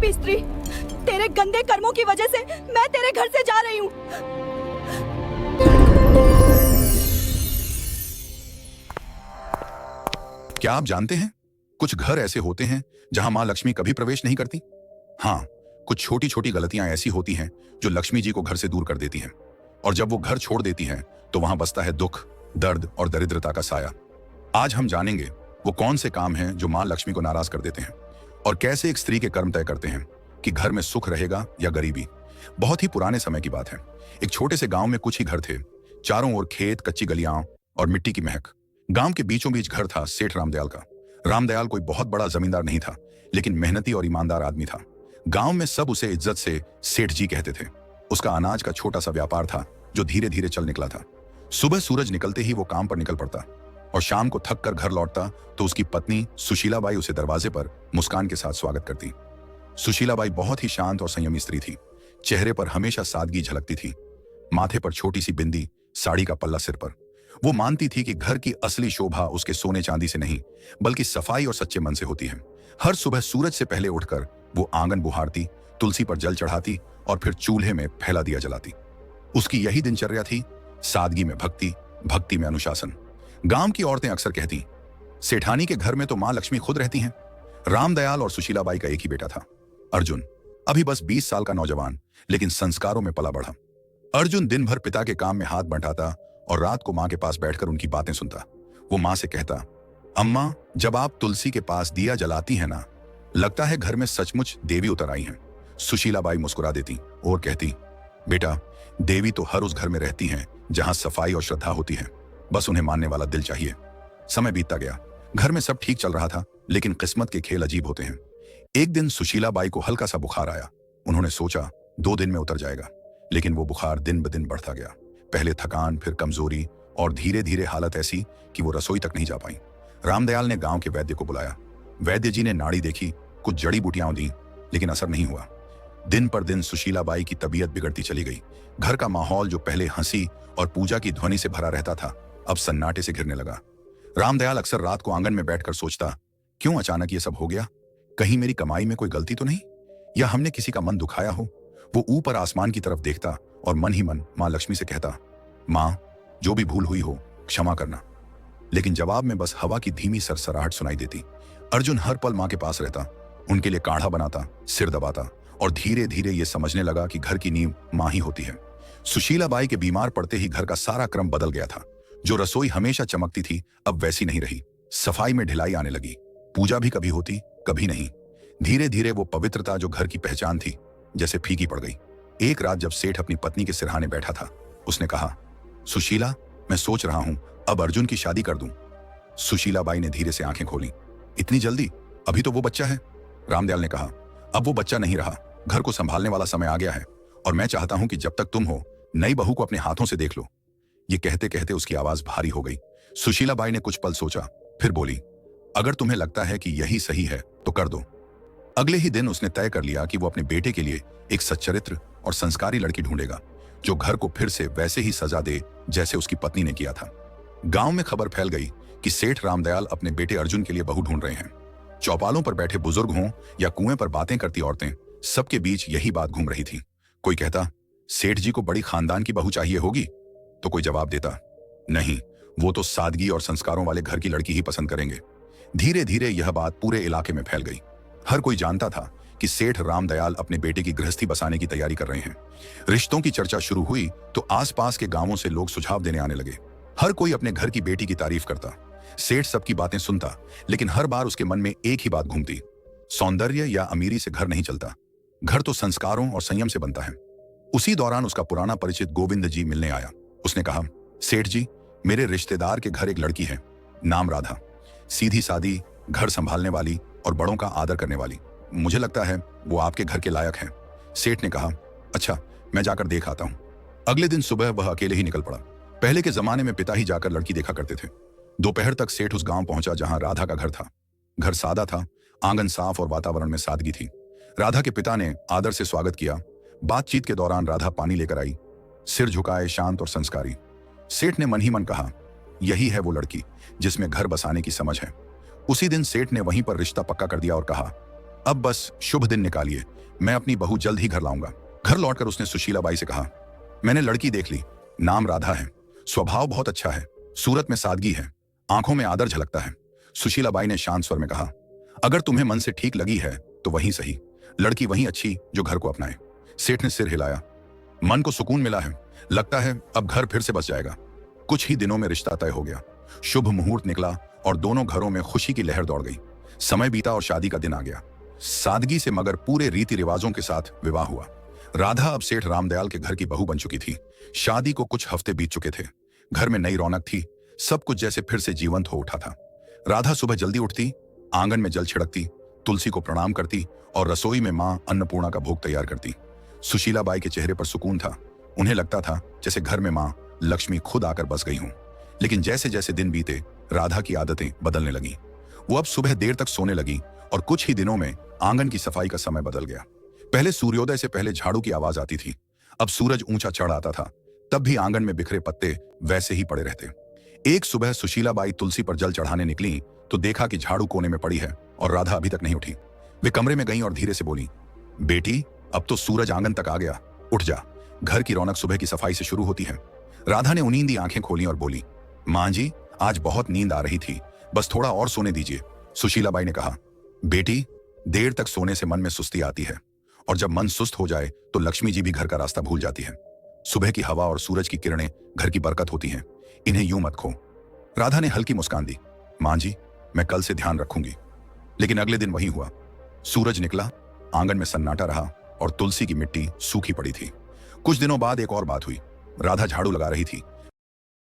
पापी स्त्री, तेरे गंदे कर्मों की वजह से मैं तेरे घर से जा रही हूँ। क्या आप जानते हैं, कुछ घर ऐसे होते हैं जहां मां लक्ष्मी कभी प्रवेश नहीं करती। हाँ, कुछ छोटी छोटी गलतियां ऐसी होती हैं जो लक्ष्मी जी को घर से दूर कर देती हैं, और जब वो घर छोड़ देती हैं तो वहां बसता है दुख, दर्द और दरिद्रता का साया। आज हम जानेंगे वो कौन से काम हैं जो मां लक्ष्मी को नाराज कर देते हैं, और कैसे एक स्त्री के कर्म तय करते हैं कि घर में सुख रहेगा या गरीबी। बहुत ही पुराने समय की बात है। एक छोटे से गांव में कुछ ही घर थे। चारों ओर खेत, कच्ची गलियां और मिट्टी की महक। गांव के बीचों बीच घर था सेठ रामदयाल का। रामदयाल कोई बहुत बड़ा जमींदार नहीं था, लेकिन मेहनती और ईमानदार आदमी था। गांव में सब उसे इज्जत से सेठ जी कहते थे। उसका अनाज का छोटा सा व्यापार था जो धीरे धीरे चल निकला था। सुबह सूरज निकलते ही वो काम पर निकल पड़ता, और शाम को थक कर घर लौटता तो उसकी पत्नी सुशीलाबाई उसे दरवाजे पर मुस्कान के साथ स्वागत करती। सुशीलाबाई बहुत ही शांत और संयमी स्त्री थी। चेहरे पर हमेशा सादगी झलकती थी। माथे पर छोटी सी बिंदी, साड़ी का पल्ला सिर पर। वो मानती थी कि घर की असली शोभा उसके सोने चांदी से नहीं, बल्कि सफाई और सच्चे मन से होती है। हर सुबह सूरज से पहले उठकर वो आंगन बुहारती, तुलसी पर जल चढ़ाती और फिर चूल्हे में फैला दिया जलाती। उसकी यही दिनचर्या थी, सादगी में भक्ति, भक्ति में अनुशासन। गांव की औरतें अक्सर कहती, सेठानी के घर में तो मां लक्ष्मी खुद रहती हैं। रामदयाल और सुशीलाबाई का एक ही बेटा था, अर्जुन। अभी बस 20 साल का नौजवान, लेकिन संस्कारों में पला बढ़ा। अर्जुन दिन भर पिता के काम में हाथ बंटाता और रात को मां के पास बैठकर उनकी बातें सुनता। वो मां से कहता, अम्मा, जब आप तुलसी के पास दिया जलाती हैं ना, लगता है घर में सचमुच देवी उतर आई हैं। सुशीलाबाई मुस्कुरा देती और कहती, बेटा, देवी तो हर उस घर में रहती हैं जहां सफाई और श्रद्धा होती है। बस उन्हें मानने वाला दिल चाहिए। समय बीतता गया। घर में सब ठीक चल रहा था, लेकिन किस्मत के खेल अजीब होते हैं। एक दिन सुशीलाबाई को हल्का सा बुखार आया। उन्होंने सोचा 2 दिन में उतर जाएगा, लेकिन वो बुखार दिन ब दिन बढ़ता गया। पहले थकान, फिर कमजोरी, और धीरे धीरे हालत ऐसी कि वो रसोई तक नहीं जा पाई। रामदयाल ने गांव के वैद्य को बुलाया। वैद्य जी ने नाड़ी देखी, कुछ जड़ी बूटियां दी, लेकिन असर नहीं हुआ। दिन पर दिन सुशीलाबाई की तबीयत बिगड़ती चली गई। घर का माहौल जो पहले हंसी और पूजा की ध्वनि से भरा रहता था, अब सन्नाटे से घिरने लगा। रामदयाल अक्सर रात को आंगन में बैठकर सोचता, क्यों अचानक ये सब हो गया? कहीं मेरी कमाई में कोई गलती तो नहीं, या हमने किसी का मन दुखाया हो? वो ऊपर आसमान की तरफ देखता और मन ही मन मां लक्ष्मी से कहता, मां, जो भी भूल हुई हो क्षमा करना। लेकिन जवाब में बस हवा की धीमी सरसराहट सुनाई देती। अर्जुन हर पल मां के पास रहता, उनके लिए काढ़ा बनाता, सिर दबाता, और धीरे धीरे ये समझने लगा कि घर की नींव मां ही होती है। सुशीलाबाई के बीमार पड़ते ही घर का सारा क्रम बदल गया था। जो रसोई हमेशा चमकती थी, अब वैसी नहीं रही। सफाई में ढिलाई आने लगी। पूजा भी कभी होती, कभी नहीं। धीरे धीरे वो पवित्रता जो घर की पहचान थी, जैसे फीकी पड़ गई। एक रात जब सेठ अपनी पत्नी के सिरहाने बैठा था, उसने कहा, सुशीला, मैं सोच रहा हूं अब अर्जुन की शादी कर दूं। सुशीलाबाई ने धीरे से आंखें खोली। इतनी जल्दी? अभी तो वो बच्चा है। रामदयाल ने कहा, अब वो बच्चा नहीं रहा। घर को संभालने वाला समय आ गया है, और मैं चाहता हूं कि जब तक तुम हो, नई बहू को अपने हाथों से देख लो। ये कहते कहते उसकी आवाज भारी हो गई। सुशीलाबाई ने कुछ पल सोचा, फिर बोली, अगर तुम्हें लगता है कि यही सही है तो कर दो। अगले ही दिन उसने तय कर लिया कि वो अपने बेटे के लिए एक सच्चरित्र और संस्कारी लड़की ढूंढेगा, जो घर को फिर से वैसे ही सजा दे जैसे उसकी पत्नी ने किया था। गांव में खबर फैल गई कि सेठ रामदयाल अपने बेटे अर्जुन के लिए बहू ढूंढ रहे हैं। चौपालों पर बैठे बुजुर्ग हों या कुएं पर बातें करती औरतें, सबके बीच यही बात घूम रही थी। कोई कहता, सेठ जी को बड़ी खानदान की बहू चाहिए होगी, तो कोई जवाब देता, नहीं, वो तो सादगी और संस्कारों वाले घर की लड़की ही पसंद करेंगे। धीरे धीरे यह बात पूरे इलाके में फैल गई। हर कोई जानता था कि सेठ रामदयाल अपने बेटे की गृहस्थी बसाने की तैयारी कर रहे हैं। रिश्तों की चर्चा शुरू हुई तो आसपास के गांवों से लोग सुझाव देने आने लगे। हर कोई अपने घर की बेटी की तारीफ करता। सेठ सबकी बातें सुनता, लेकिन हर बार उसके मन में एक ही बात घूमती, सौंदर्य या अमीरी से घर नहीं चलता, घर तो संस्कारों और संयम से बनता है। उसी दौरान उसका पुराना परिचित गोविंद जी मिलने आया। उसने कहा, सेठ जी, मेरे रिश्तेदार के घर एक लड़की है, नाम राधा। सीधी सादी, घर संभालने वाली और बड़ों का आदर करने वाली। मुझे लगता है वो आपके घर के लायक है। सेठ ने कहा, अच्छा, मैं जाकर देख आता हूं। अगले दिन सुबह वह अकेले ही निकल पड़ा। पहले के जमाने में पिता ही जाकर लड़की देखा करते थे। दोपहर तक सेठ उस गांव पहुंचा जहां राधा का घर था। घर सादा था, आंगन साफ और वातावरण में सादगी थी। राधा के पिता ने आदर से स्वागत किया। बातचीत के दौरान राधा पानी लेकर आई, सिर झुकाए, शांत और संस्कारी। सेठ ने मन ही मन कहा, यही है वो लड़की जिसमें घर बसाने की समझ है। उसी दिन सेठ ने वहीं पर रिश्ता पक्का कर दिया और कहा, अब बस शुभ दिन निकालिए, मैं अपनी बहू जल्द ही घर लाऊंगा। घर लौटकर उसने सुशीलाबाई से कहा, मैंने लड़की देख ली, नाम राधा है, स्वभाव बहुत अच्छा है, सूरत में सादगी है, आंखों में आदर झलकता है। सुशीलाबाई ने शांत स्वर में कहा, अगर तुम्हें मन से ठीक लगी है तो वहीं सही, लड़की वहीं अच्छी जो घर को अपनाए। सेठ ने सिर हिलाया। मन को सुकून मिला है, लगता है अब घर फिर से बस जाएगा। कुछ ही दिनों में रिश्ता तय हो गया। शुभ मुहूर्त निकला और दोनों घरों में खुशी की लहर दौड़ गई। समय बीता और शादी का दिन आ गया। सादगी से मगर पूरे रीति रिवाजों के साथ विवाह हुआ। राधा अब सेठ रामदयाल के घर की बहू बन चुकी थी। शादी को कुछ हफ्ते बीत चुके थे। घर में नई रौनक थी, सब कुछ जैसे फिर से जीवंत हो उठा था। राधा सुबह जल्दी उठती, आंगन में जल छिड़कती, तुलसी को प्रणाम करती और रसोई में मां अन्नपूर्णा का भोग तैयार करती। सुशीलाबाई के चेहरे पर सुकून था। उन्हें लगता था जैसे घर में मां लक्ष्मी खुद आकर बस गई हूं। लेकिन जैसे जैसे दिन बीते, राधा की आदतें बदलने लगी। वो अब सुबह देर तक सोने लगी और कुछ ही दिनों में आंगन की सफाई का समय बदल गया। पहले सूर्योदय से पहले झाड़ू की आवाज आती थी, अब सूरज ऊंचा चढ़ आता था, तब भी आंगन में बिखरे पत्ते वैसे ही पड़े रहते। एक सुबह सुशीलाबाई तुलसी पर जल चढ़ाने निकली तो देखा कि झाड़ू कोने में पड़ी है और राधा अभी तक नहीं उठी। वे कमरे में गईं और धीरे से बोली, बेटी, अब तो सूरज आंगन तक आ गया, उठ जा, घर की रौनक सुबह की सफाई से शुरू होती है। राधा ने उनींदी आंखें खोली और बोली, मां जी, आज बहुत नींद आ रही थी, बस थोड़ा और सोने दीजिए। सुशीलाबाई ने कहा, बेटी, देर तक सोने से मन में सुस्ती आती है और जब मन सुस्त हो जाए तो लक्ष्मी जी भी घर का रास्ता भूल जाती है। सुबह की हवा और सूरज की किरणें घर की बरकत होती हैं, इन्हें यूं मत खो। राधा ने हल्की मुस्कान दी, मां जी, मैं कल से ध्यान रखूंगी। लेकिन अगले दिन वही हुआ। सूरज निकला, आंगन में सन्नाटा रहा और तुलसी की मिट्टी सूखी पड़ी थी। कुछ दिनों बाद एक और बात हुई। राधा झाड़ू लगा रही थी,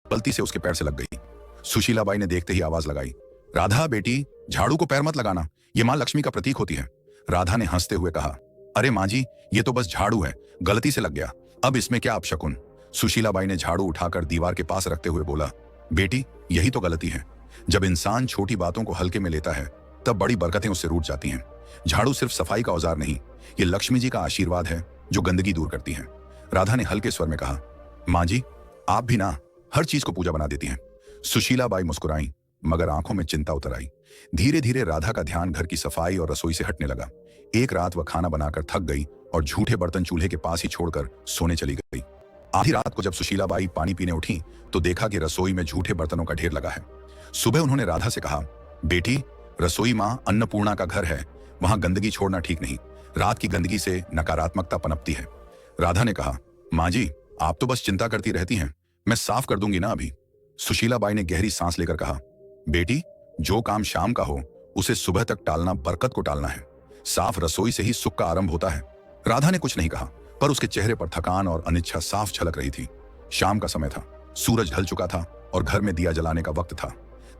गलती से उसके पैर से लग गई। सुशीलाबाई ने देखते ही आवाज लगाई, राधा बेटी, झाड़ू को पैर मत लगाना, ये मां लक्ष्मी का प्रतीक होती है। राधा ने हंसते हुए कहा, अरे मां जी, ये तो बस झाड़ू है, गलती से लग गया, अब इसमें क्या अपशकुन। सुशीलाबाई ने झाड़ू उठाकर दीवार के पास रखते हुए बोला, बेटी, यही तो गलती है। जब इंसान छोटी बातों को हल्के में लेता है तब बड़ी बरकतें उससे रूठ जाती हैं। झाड़ू सिर्फ सफाई का औजार नहीं, ये लक्ष्मी जी का आशीर्वाद है जो गंदगी दूर करती है। राधा ने हल्के स्वर में कहा, मां जी, आप भी ना हर चीज को पूजा बना देती हैं। सुशीलाबाई मुस्कुराई, मगर आंखों में चिंता उतर आई। धीरे धीरे राधा का ध्यान घर की सफाई और रसोई से हटने लगा। एक रात वह खाना बनाकर थक गई और झूठे बर्तन चूल्हे के पास ही छोड़कर सोने चली गई। आधी रात को जब सुशीलाबाई पानी पीने उठी तो देखा कि रसोई में झूठे बर्तनों का ढेर लगा है। सुबह उन्होंने राधा से कहा, बेटी, रसोई मां अन्नपूर्णा का घर है, वहां गंदगी छोड़ना ठीक नहीं, रात की गंदगी से नकारात्मकता पनपती है। राधा ने कहा, मां जी, आप तो बस चिंता करती रहती हैं, मैं साफ कर दूंगी ना अभी। सुशीलाबाई ने गहरी सांस लेकर कहा, बेटी, जो काम शाम का हो उसे सुबह तक टालना बरकत को टालना है। साफ रसोई से ही सुख का आरंभ होता है। राधा ने कुछ नहीं कहा, पर उसके चेहरे पर थकान और अनिच्छा साफ झलक रही थी। शाम का समय था, सूरज ढल चुका था और घर में दिया जलाने का वक्त था।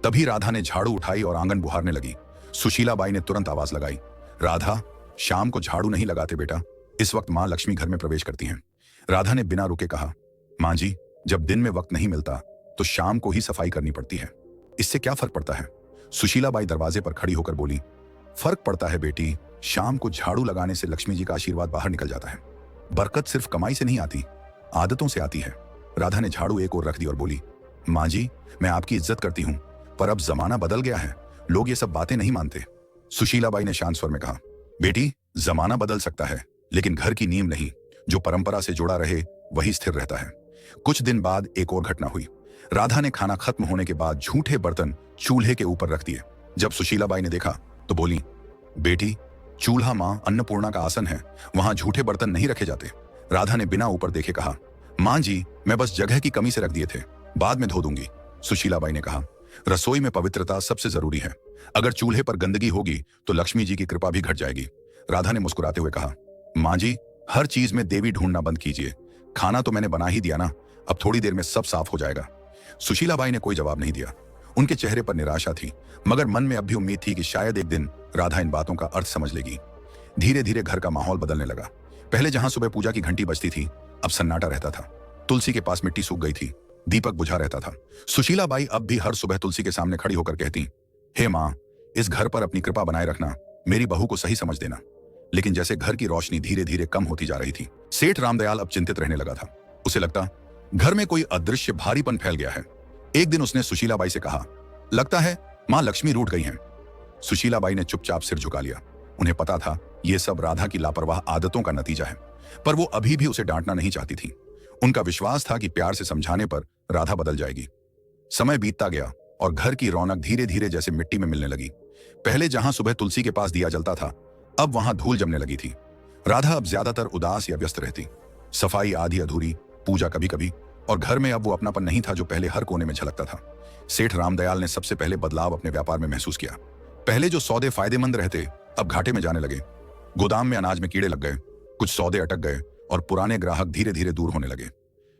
तभी राधा ने झाड़ू उठाई और आंगन बुहारने लगी। सुशीलाबाई ने तुरंत आवाज लगाई, राधा, शाम को झाड़ू नहीं लगाते बेटा, इस वक्त मां लक्ष्मी घर में प्रवेश करती हैं। राधा ने बिना रुके कहा, मां जी, जब दिन में वक्त नहीं मिलता तो शाम को ही सफाई करनी पड़ती है, इससे क्या फर्क पड़ता है। सुशीलाबाई दरवाजे पर खड़ी होकर बोली, फर्क पड़ता है बेटी, शाम को झाड़ू लगाने से लक्ष्मी जी का आशीर्वाद बाहर निकल जाता है। बरकत सिर्फ कमाई से नहीं आती, आदतों से आती है। राधा ने झाड़ू एक ओर रख दी और बोली, मां जी, मैं आपकी इज्जत करती हूं, पर अब जमाना बदल गया है, लोग ये सब बातें नहीं मानते। सुशीलाबाई ने शांत स्वर में कहा, बेटी, जमाना बदल सकता है लेकिन घर की नींव नहीं, जो परंपरा से जुड़ा रहे वही स्थिर रहता है। कुछ दिन बाद एक और घटना हुई। राधा ने खाना खत्म होने के बाद झूठे बर्तन चूल्हे के ऊपर रख दिए। जब सुशीलाबाई ने देखा तो बोली, बेटी, चूल्हा मां अन्नपूर्णा का आसन है, वहां झूठे बर्तन नहीं रखे जाते। राधा ने बिना ऊपर देखे कहा, मां जी, मैं बस जगह की कमी से रख दिए थे, बाद में धो दूंगी। सुशीलाबाई ने कहा, रसोई में पवित्रता सबसे जरूरी है, अगर चूल्हे पर गंदगी होगी तो लक्ष्मी जी की कृपा भी घट जाएगी। राधा ने मुस्कुराते हुए कहा, मां जी, हर चीज में देवी ढूंढना बंद कीजिए, खाना तो मैंने बना ही दिया ना, अब थोड़ी देर में सब साफ हो जाएगा। सुशीलाबाई ने कोई जवाब नहीं दिया। उनके चेहरे पर निराशा थी, मगर मन में अब भी उम्मीद थी कि शायद एक दिन राधा इन बातों का अर्थ समझ लेगी। धीरे धीरे घर का माहौल बदलने लगा। पहले जहां सुबह पूजा की घंटी बजती थी, अब सन्नाटा रहता था। तुलसी के पास मिट्टी सूख गई थी, दीपक बुझा रहता था। सुशीलाबाई अब भी हर सुबह तुलसी के सामने खड़ी होकर कहती, हे मां, इस घर पर अपनी कृपा बनाए रखना, मेरी बहू को सही समझ देना। लेकिन जैसे घर की रोशनी धीरे धीरे कम होती जा रही थी, सेठ रामदयाल अब चिंतित रहने लगा था। उसे लगता घर में कोई अदृश्य भारीपन फैल गया है। एक दिन उसने सुशीलाबाई से कहा, लगता है मां लक्ष्मी रूठ गई हैं। सुशीलाबाई ने चुपचाप सिर झुका लिया। उन्हें पता था ये सब राधा की लापरवाह आदतों का नतीजा है, पर वो अभी भी उसे डांटना नहीं चाहती थी। उनका विश्वास था कि प्यार से समझाने पर राधा बदल जाएगी। समय बीतता गया और घर की रौनक धीरे धीरे जैसे मिट्टी में मिलने लगी। पहले जहां सुबह तुलसी के पास दिया जलता था, अब वहां धूल जमने लगी थी। राधा अब ज्यादातर उदास या व्यस्त रहती। सफाई आधी अधूरी, पूजा कभी कभी, और घर में अब वो अपनापन नहीं था जो पहले हर कोने में झलकता था। सेठ रामदयाल ने सबसे पहले बदलाव अपने व्यापार में महसूस किया। पहले जो सौदे फायदेमंद रहते अब घाटे में जाने लगे। गोदाम में अनाज में कीड़े लग गए, कुछ सौदे अटक गए और पुराने ग्राहक धीरे धीरे दूर होने लगे।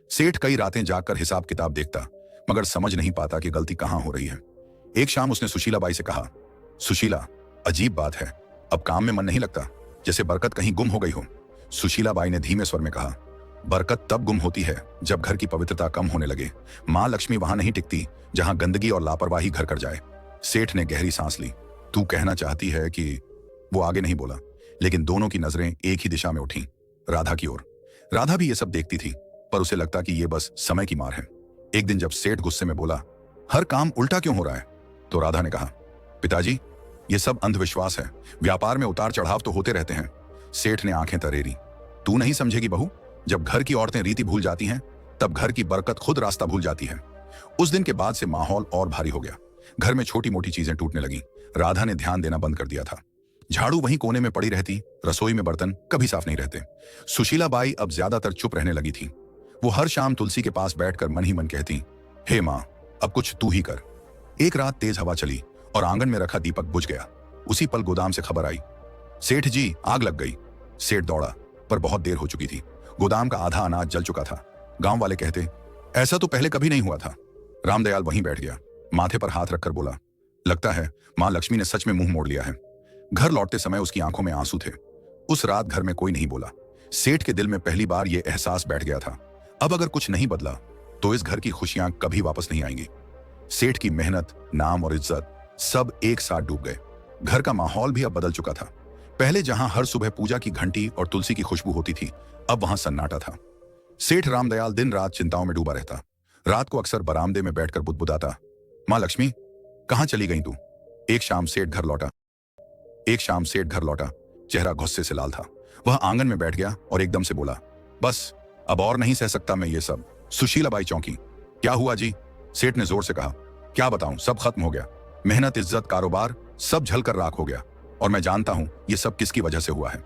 सेठ कई रातें जागकर हिसाब किताब देखता, मगर समझ नहीं पाता कि गलती कहां हो रही है। एक शाम उसने सुशीला बाई से कहा, सुशीला, अजीब बात है, अब काम में मन नहीं लगता, जैसे बरकत कहीं गुम हो गई हो। सुशीला बाई ने धीमे स्वर में कहा, बरकत तब गुम होती है जब घर की पवित्रता कम होने लगे। मां लक्ष्मी वहां नहीं टिकती जहां गंदगी और लापरवाही घर कर जाए। सेठ ने गहरी सांस ली। तू कहना चाहती है कि... वो आगे नहीं बोला, लेकिन दोनों की नजरें एक ही दिशा में उठी, राधा की ओर। राधा भी ये सब देखती थी, पर उसे लगता कि ये बस समय की मार है। एक दिन जब सेठ गुस्से में बोला, हर काम उल्टा क्यों हो रहा है, तो राधा ने कहा, पिताजी, ये सब अंधविश्वास है। व्यापार में उतार चढ़ाव तो होते रहते हैं। सेठ ने आंखें तरेरी। तू नहीं समझेगी बहू, जब घर की औरतें रीति भूल जाती हैं, तब घर की बरकत खुद रास्ता भूल जाती है। उस दिन के बाद से माहौल और भारी हो गया। घर में छोटी मोटी चीजें टूटने लगी। राधा ने ध्यान देना बंद कर दिया था। झाड़ू वहीं कोने में पड़ी रहती, रसोई में बर्तन कभी साफ नहीं रहते। सुशीला बाई अब ज्यादातर चुप रहने लगी थी। वो हर शाम तुलसी के पास बैठकर मन ही मन कहती, हे माँ, अब कुछ तू ही कर। एक रात तेज हवा चली और आंगन में रखा दीपक बुझ गया। उसी पल गोदाम से खबर आई, सेठ जी, आग लग गई। सेठ दौड़ा, पर बहुत देर हो चुकी थी। गोदाम का आधा अनाज जल चुका था। गांव वाले कहते, ऐसा तो पहले कभी नहीं हुआ था। रामदयाल वहीं बैठ गया, माथे पर हाथ रखकर बोला, लगता है मां लक्ष्मी ने सच में मुंह मोड़ लिया है। घर लौटते समय उसकी आंखों में आंसू थे। उस रात घर में कोई नहीं बोला। सेठ के दिल में पहली बार यह एहसास बैठ गया था, अब अगर कुछ नहीं बदला तो इस घर की खुशियां कभी वापस नहीं आएंगी। सेठ की मेहनत, नाम और इज्जत सब एक साथ डूब गए। घर का माहौल भी अब बदल चुका था। पहले जहां हर सुबह पूजा की घंटी और तुलसी की खुशबू होती थी, अब वहां सन्नाटा था। सेठ रामदयाल दिन रात चिंताओं में डूबा रहता। रात को अक्सर बरामदे में बैठकर बुदबुदाता, मां लक्ष्मी, कहां चली गई तू? एक शाम सेठ घर लौटा, चेहरा गुस्से से लाल था। वह आंगन में बैठ गया और एकदम से बोला, बस अब और नहीं सह सकता मैं ये सब। सुशीला बाई चौंकी। क्या हुआ जी? सेठ ने जोर से कहा, क्या बताऊं, सब खत्म हो गया। मेहनत, इज्जत, कारोबार सब झलकर राख हो गया, और मैं जानता हूं ये सब किसकी वजह से हुआ है।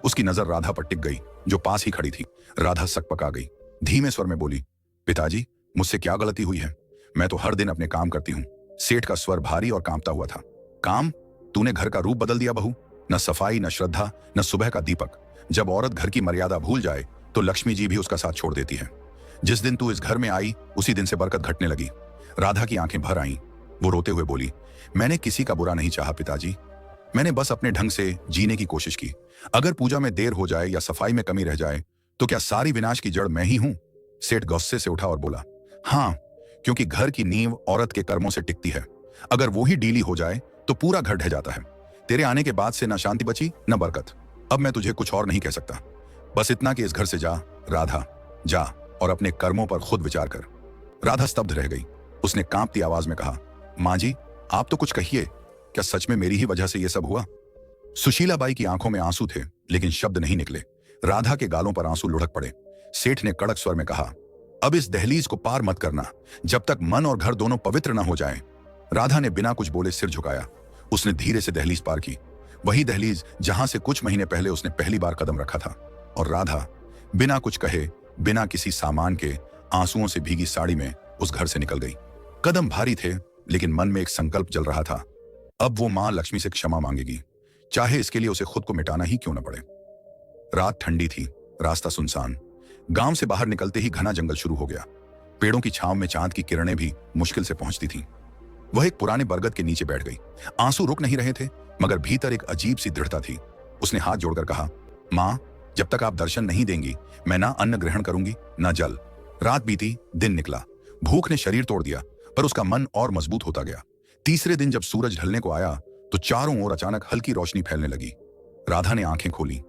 उसकी नजर राधा पर टिक गई, जो पास ही खड़ी थी। राधा सकपका गई, धीमे स्वर में बोली, पिताजी, मुझसे क्या गलती हुई है? मैं तो हर दिन अपने काम करती हूँ। सेठ का स्वर भारी और कांपता हुआ था। काम? तूने घर का रूप बदल दिया बहू। न सफाई, न श्रद्धा, न सुबह का दीपक। जब औरत घर की मर्यादा भूल जाए तो लक्ष्मी जी भी उसका साथ छोड़ देती है। जिस दिन तू इस घर में आई, उसी दिन से बरकत घटने लगी। राधा की आंखें भर आईं। वो रोते हुए बोली, मैंने किसी का बुरा नहीं चाहा पिताजी, मैंने बस अपने ढंग से जीने की कोशिश की। अगर पूजा में देर हो जाए या सफाई में कमी रह जाए तो क्या सारी विनाश की जड़ मैं ही हूं? सेठ गुस्से से उठा और बोला, हाँ, क्योंकि घर की नींव औरत के कर्मों से टिकती है। अगर वो ही ढीली हो जाए तो पूरा घर ढह जाता है। तेरे आने के बाद से न शांति बची न बरकत। अब मैं तुझे कुछ और नहीं कह सकता, बस इतना कि इस घर से जा। राधा, जा और अपने कर्मों पर खुद विचार कर। राधा स्तब्ध रह गई। उसने कांपती आवाज में कहा, मां जी, आप तो कुछ कहिए, क्या सच में मेरी ही वजह से यह सब हुआ? सुशीला बाई की आंखों में आंसू थे, लेकिन शब्द नहीं निकले। राधा के गालों पर आंसू लुढ़क पड़े। सेठ ने कड़क स्वर में कहा, अब इस दहलीज को पार मत करना जब तक मन और घर दोनों पवित्र न हो जाएं। राधा ने बिना कुछ बोले सिर झुकाया। उसने धीरे से दहलीज पार की, वही दहलीज जहां से कुछ महीने पहले उसने पहली बार कदम रखा था। और राधा बिना कुछ कहे, बिना किसी सामान के, आंसुओं से भीगी साड़ी में उस घर से निकल गई। कदम भारी थे, लेकिन मन में एक संकल्प जल रहा था, अब वो मां लक्ष्मी से क्षमा मांगेगी, चाहे इसके लिए उसे खुद को मिटाना ही क्यों न पड़े। रात ठंडी थी, रास्ता सुनसान। गांव से बाहर निकलते ही घना जंगल शुरू हो गया। पेड़ों की छांव में चांद की किरणें भी मुश्किल से पहुंचती थीं। वह एक पुराने बरगद के नीचे बैठ गई। आंसू रुक नहीं रहे थे, मगर भीतर एक अजीब सी दृढ़ता थी। उसने हाथ जोड़कर कहा, मां, जब तक आप दर्शन नहीं देंगी, मैं ना अन्न ग्रहण करूंगी ना जल। रात बीती, दिन निकला। भूख ने शरीर तोड़ दिया, पर उसका मन और मजबूत होता गया। तीसरे दिन जब सूरज ढलने को आया तो चारों ओर अचानक हल्की रोशनी फैलने लगी। राधा ने आंखें खोली।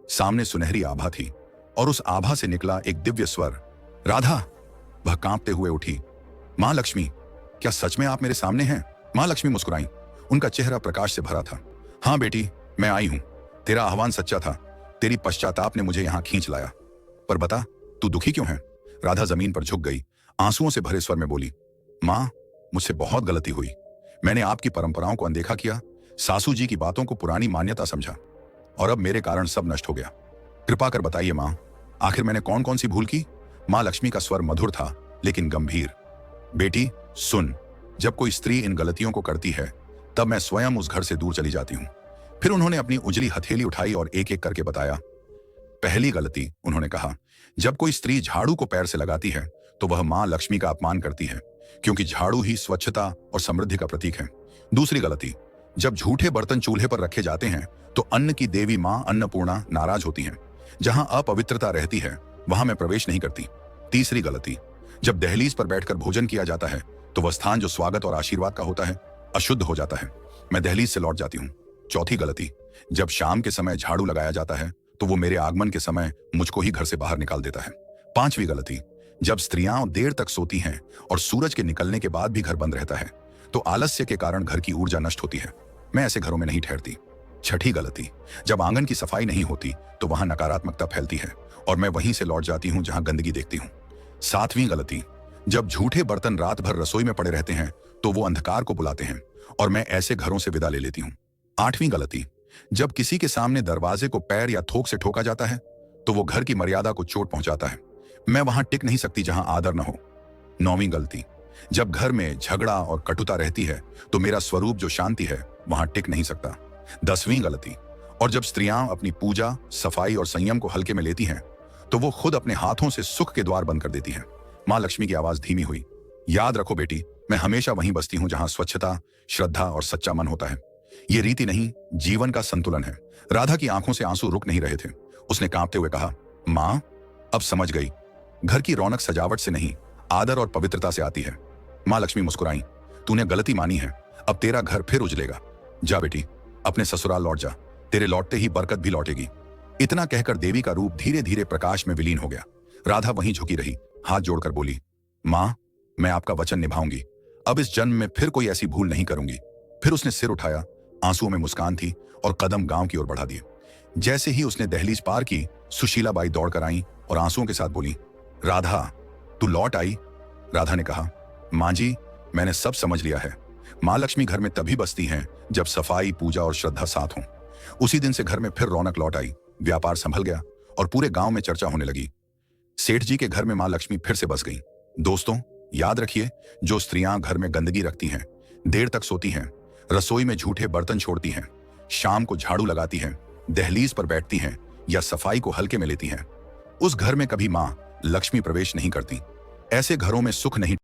सामने सुनहरी आभा थी, और उस आभा से निकला एक दिव्य स्वर, राधा। वह कांपते हुए उठी। मां लक्ष्मी, क्या सच में आप मेरे सामने हैं? मां लक्ष्मी मुस्कुराई। उनका चेहरा प्रकाश से भरा था। हाँ बेटी, मैं आई हूं। तेरा आह्वान सच्चा था, तेरी पश्चाताप ने मुझे यहां खींच लाया। पर बता, तू दुखी क्यों है? राधा जमीन पर झुक गई, आंसुओं से भरे स्वर में बोली, माँ, मुझसे बहुत गलती हुई। मैंने आपकी परंपराओं को अनदेखा किया, सासू जी की बातों को पुरानी मान्यता समझा, और अब मेरे कारण सब नष्ट हो गया। कृपा कर बताइए माँ, आखिर मैंने कौन कौन सी भूल की? माँ लक्ष्मी का स्वर मधुर था लेकिन गंभीर। बेटी सुन, जब कोई स्त्री इन गलतियों को करती है तब मैं स्वयं उस घर से दूर चली जाती हूँ। फिर उन्होंने अपनी उजली हथेली उठाई और एक एक करके बताया। पहली गलती, उन्होंने कहा, जब कोई स्त्री झाड़ू को पैर से लगाती है तो वह माँ लक्ष्मी का अपमान करती है, क्योंकि झाड़ू ही स्वच्छता और समृद्धि का प्रतीक है। दूसरी गलती, जब झूठे बर्तन चूल्हे पर रखे जाते हैं तो अन्न की देवी माँ अन्नपूर्णा नाराज होती हैं। जहां अपवित्रता रहती है वहां मैं प्रवेश नहीं करती। तीसरी गलती, जब दहलीज पर बैठकर भोजन किया जाता है तो वह स्थान जो स्वागत और आशीर्वाद का होता है अशुद्ध हो जाता है, मैं दहलीज से लौट जाती हूँ। चौथी गलती, जब शाम के समय झाड़ू लगाया जाता है तो वो मेरे आगमन के समय मुझको ही घर से बाहर निकाल देता है। पांचवी गलती, जब स्त्रियां देर तक सोती हैं और सूरज के निकलने के बाद भी घर बंद रहता है तो आलस्य के कारण घर की ऊर्जा नष्ट होती है, मैं ऐसे घरों में नहीं ठहरती। छठी गलती, जब आंगन की सफाई नहीं होती तो वहां नकारात्मकता फैलती है और मैं वहीं से लौट जाती हूं जहां गंदगी देखती हूं। सातवीं गलती, जब झूठे बर्तन रात भर रसोई में पड़े रहते हैं तो वो अंधकार को बुलाते हैं और मैं ऐसे घरों से विदा ले लेती हूं। आठवीं गलती, जब किसी के सामने दरवाजे को पैर या थोक से ठोका जाता है तो वो घर की मर्यादा को चोट पहुंचाता है, मैं वहां टिक नहीं सकती जहां आदर न हो। नौवीं गलती, जब घर में झगड़ा और कटुता रहती है तो मेरा स्वरूप जो शांति है वहां टिक नहीं सकता। 10वीं गलती, और जब स्त्रियां अपनी पूजा, सफाई और संयम को हल्के में लेती हैं तो वो खुद अपने हाथों से सुख के द्वार बंद कर देती हैं। मां लक्ष्मी की आवाज धीमी हुई, याद रखो बेटी, मैं हमेशा वहीं बसती हूं जहां स्वच्छता, श्रद्धा और सच्चा मन होता है। ये रीति नहीं, जीवन का संतुलन है। राधा की आंखों से आंसू रुक नहीं रहे थे। उसने कांपते हुए कहा, मां, अब समझ गई, घर की रौनक सजावट से नहीं, आदर और पवित्रता से आती है। मां लक्ष्मी मुस्कुराई, तूने गलती मानी है, अब तेरा घर फिर उजलेगा। जा बेटी, अपने ससुराल लौट जा, तेरे लौटते ही बरकत भी लौटेगी। इतना कहकर देवी का रूप धीरे धीरे प्रकाश में विलीन हो गया। राधा वहीं झुकी रही, हाथ जोड़कर बोली, मां, मैं आपका वचन निभाऊंगी, अब इस जन्म में फिर कोई ऐसी भूल नहीं करूंगी। फिर उसने सिर उठाया, आंसुओं में मुस्कान थी, और कदम गांव की ओर बढ़ा दिए। जैसे ही उसने दहलीज पार की, सुशीला बाई दौड़कर आई और आंसुओं के साथ बोली, राधा, तू लौट आई। राधा ने कहा, मां जी, मैंने सब समझ लिया है। मां लक्ष्मी घर में तभी बसती हैं जब सफाई, पूजा और श्रद्धा साथ हों। उसी दिन से घर में फिर रौनक लौट आई, व्यापार संभल गया और पूरे गांव में चर्चा होने लगी। सेठ जी के घर में मां लक्ष्मी फिर से बस गई। दोस्तों, याद रखिए, जो स्त्रियां घर में गंदगी रखती हैं, देर तक सोती हैं, रसोई में झूठे बर्तन छोड़ती हैं, शाम को झाड़ू लगाती हैं, दहलीज पर बैठती हैं या सफाई को हल्के में लेती हैं, उस घर में कभी मां लक्ष्मी प्रवेश नहीं करती। ऐसे घरों में सुख नहीं